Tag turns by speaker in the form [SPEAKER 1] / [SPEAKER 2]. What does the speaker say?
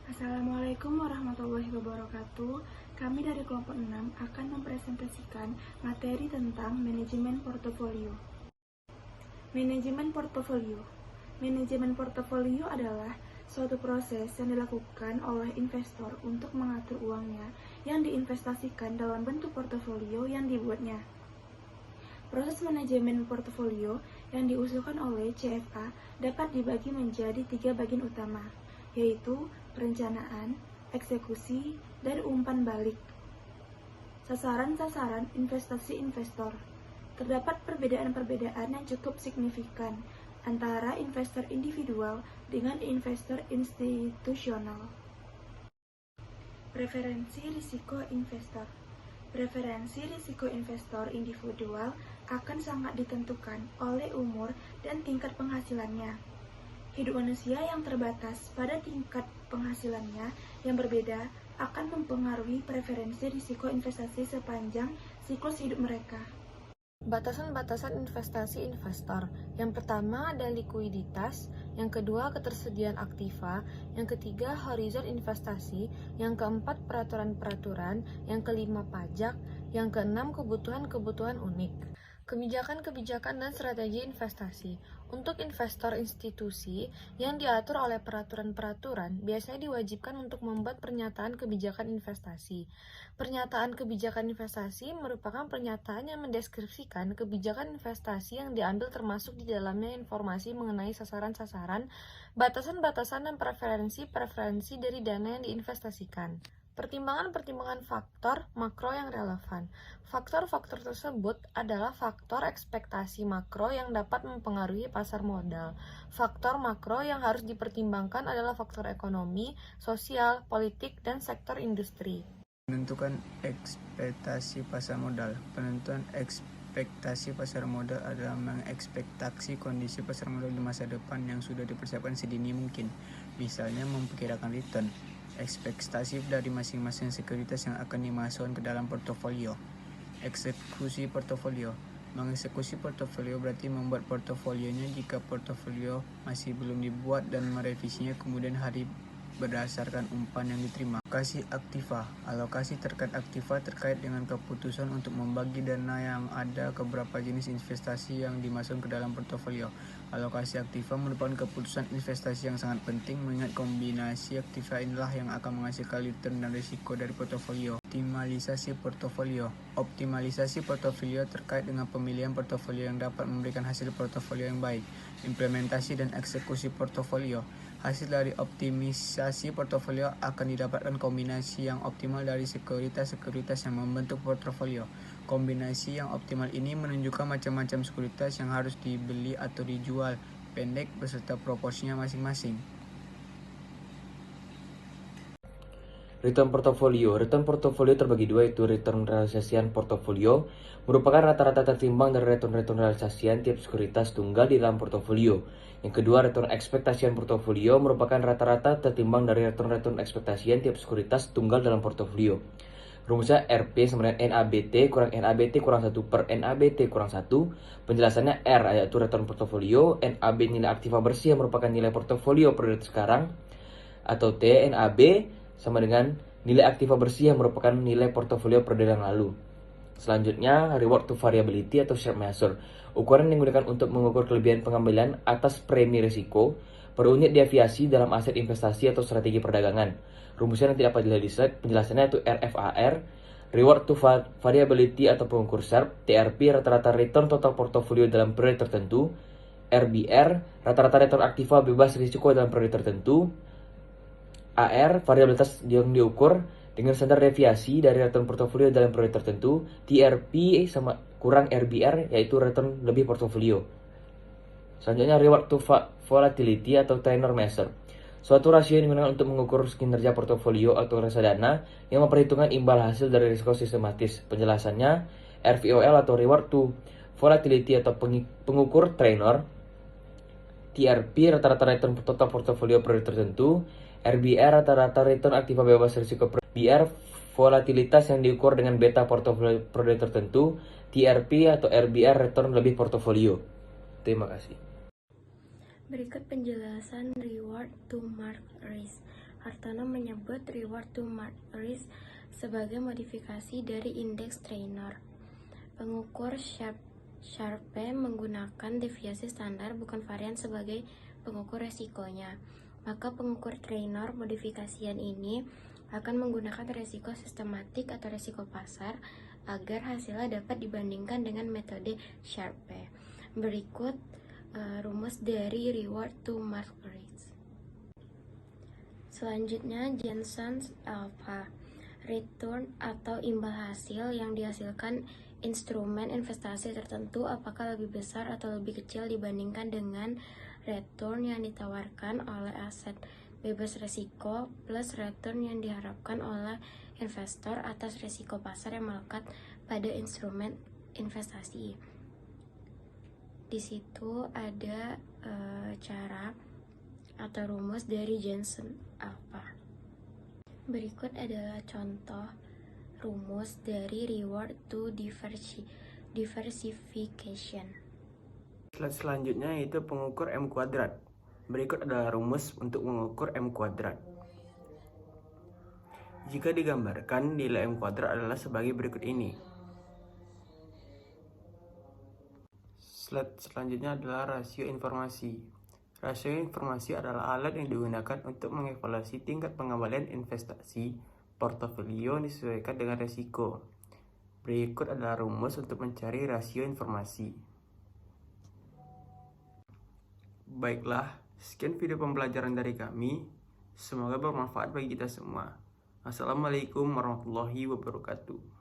[SPEAKER 1] Assalamualaikum warahmatullahi wabarakatuh. Kami dari kelompok 6 akan mempresentasikan materi tentang manajemen portofolio. Manajemen portofolio. Manajemen portofolio adalah suatu proses yang dilakukan oleh investor untuk mengatur uangnya yang diinvestasikan dalam bentuk portofolio yang dibuatnya. Proses manajemen portofolio yang diusulkan oleh CFA dapat dibagi menjadi 3 bagian utama, yaitu perencanaan, eksekusi, dan umpan balik. Sasaran-sasaran investasi investor. Terdapat perbedaan-perbedaan yang cukup signifikan antara investor individual dengan investor institusional. Preferensi risiko investor. Preferensi risiko investor individual akan sangat ditentukan oleh umur dan tingkat penghasilannya. Hidup manusia yang terbatas pada tingkat penghasilannya yang berbeda akan mempengaruhi preferensi risiko investasi sepanjang siklus hidup mereka.
[SPEAKER 2] Batasan-batasan investasi investor. Yang pertama ada likuiditas, yang kedua ketersediaan aktiva, yang ketiga horizon investasi, yang keempat peraturan-peraturan, yang kelima pajak, yang keenam kebutuhan-kebutuhan unik. Kebijakan-kebijakan dan strategi investasi. Untuk investor institusi yang diatur oleh peraturan-peraturan, biasanya diwajibkan untuk membuat pernyataan kebijakan investasi. Pernyataan kebijakan investasi merupakan pernyataan yang mendeskripsikan kebijakan investasi yang diambil, termasuk di dalamnya informasi mengenai sasaran-sasaran, batasan-batasan, dan preferensi-preferensi dari dana yang diinvestasikan. Pertimbangan-pertimbangan faktor makro yang relevan. Faktor-faktor tersebut adalah faktor ekspektasi makro yang dapat mempengaruhi pasar modal. Faktor makro yang harus dipertimbangkan adalah faktor ekonomi, sosial, politik, dan sektor industri.
[SPEAKER 3] Menentukan ekspektasi pasar modal. Penentuan ekspektasi pasar modal adalah mengekspektasi kondisi pasar modal di masa depan yang sudah dipersiapkan sedini mungkin. Misalnya memperkirakan return, ekspektasi dari masing-masing sekuritas yang akan dimasukkan ke dalam portofolio. Eksekusi portofolio. Mengeksekusi portofolio berarti membuat portofolionya jika portofolio masih belum dibuat dan merevisinya kemudian hari berdasarkan umpan yang diterima. Alokasi aktiva. Alokasi terkait aktiva terkait dengan keputusan untuk membagi dana yang ada ke beberapa jenis investasi yang dimasukkan ke dalam portofolio. Alokasi aktiva merupakan keputusan investasi yang sangat penting mengingat kombinasi aktiva inilah yang akan menghasilkan return dan risiko dari portofolio. Optimalisasi portofolio. Optimalisasi portofolio terkait dengan pemilihan portofolio yang dapat memberikan hasil portofolio yang baik. Implementasi dan eksekusi portofolio. Hasil dari optimisasi portofolio akan didapatkan kombinasi yang optimal dari sekuritas-sekuritas yang membentuk portofolio. Kombinasi yang optimal ini menunjukkan macam-macam sekuritas yang harus dibeli atau dijual, pendek beserta proporsinya masing-masing.
[SPEAKER 4] Return portofolio. Return portofolio terbagi dua, yaitu return realisasian portofolio merupakan rata-rata tertimbang dari return realisasian tiap sekuritas tunggal di dalam portofolio. Yang kedua, return ekspektasian portofolio merupakan rata-rata tertimbang dari return ekspektasian tiap sekuritas tunggal dalam portofolio. Rumusnya RP sama dengan NABT kurang NABT kurang 1 per NABT kurang 1. Penjelasannya R yaitu return portofolio, NAB nilai aktiva bersih yang merupakan nilai portofolio periode sekarang, atau T NAB sama dengan nilai aktiva bersih yang merupakan nilai portofolio periode yang lalu. Selanjutnya, reward to variability atau Sharpe measure. Ukuran yang digunakan untuk mengukur kelebihan pengambilan atas premi risiko per unit deviasi dalam aset investasi atau strategi perdagangan. Rumusnya nanti dapat dilihat di slide. Penjelasannya itu RFAR, reward to variability atau pengukur Sharpe, TRP rata-rata return total portofolio dalam periode tertentu, RBR rata-rata return aktiva bebas risiko dalam periode tertentu, AR variabilitas yang diukur dengan standar deviasi dari return portofolio dalam periode tertentu, TRP sama kurang RBR yaitu return lebih portofolio. Selanjutnya reward to volatility atau tenor measure. Suatu rasio yang digunakan untuk mengukur kinerja portofolio atau reksadana yang memperhitungkan imbal hasil dari risiko sistematis. Penjelasannya RVOL atau reward to volatility atau pengukur tenor, TRP rata-rata return total portofolio periode tertentu, RBR rata-rata return aktiva bebas risiko BR volatilitas yang diukur dengan beta portofolio periode tertentu, TRP atau RBR return lebih portofolio. Terima kasih.
[SPEAKER 1] Berikut penjelasan reward to market risk.
[SPEAKER 5] Hartono menyebut reward to market risk sebagai modifikasi dari indeks Treynor. Pengukur Sharpe menggunakan deviasi standar bukan varian sebagai pengukur resikonya. Maka pengukur Treynor modifikasian ini akan menggunakan resiko sistematik atau resiko pasar agar hasilnya dapat dibandingkan dengan metode Sharpe. Berikut rumus dari reward to market risk. Selanjutnya, Jensen's alpha, return atau imbal hasil yang dihasilkan instrumen investasi tertentu apakah lebih besar atau lebih kecil dibandingkan dengan return yang ditawarkan oleh aset bebas risiko plus return yang diharapkan oleh investor atas risiko pasar yang melekat pada instrumen investasi. Di situ ada cara atau rumus dari Jensen alpha. Berikut adalah contoh rumus dari reward to diversification.
[SPEAKER 3] Slide selanjutnya yaitu pengukur M kuadrat. Berikut adalah rumus untuk mengukur M kuadrat. Jika digambarkan, nilai M kuadrat adalah sebagai berikut ini. Slide selanjutnya adalah rasio informasi. Rasio informasi adalah alat yang digunakan untuk mengevaluasi tingkat pengembalian investasi portofolio disesuaikan dengan risiko. Berikut adalah rumus untuk mencari rasio informasi. Baiklah, sekian video pembelajaran dari kami. Semoga bermanfaat bagi kita semua. Assalamualaikum warahmatullahi wabarakatuh.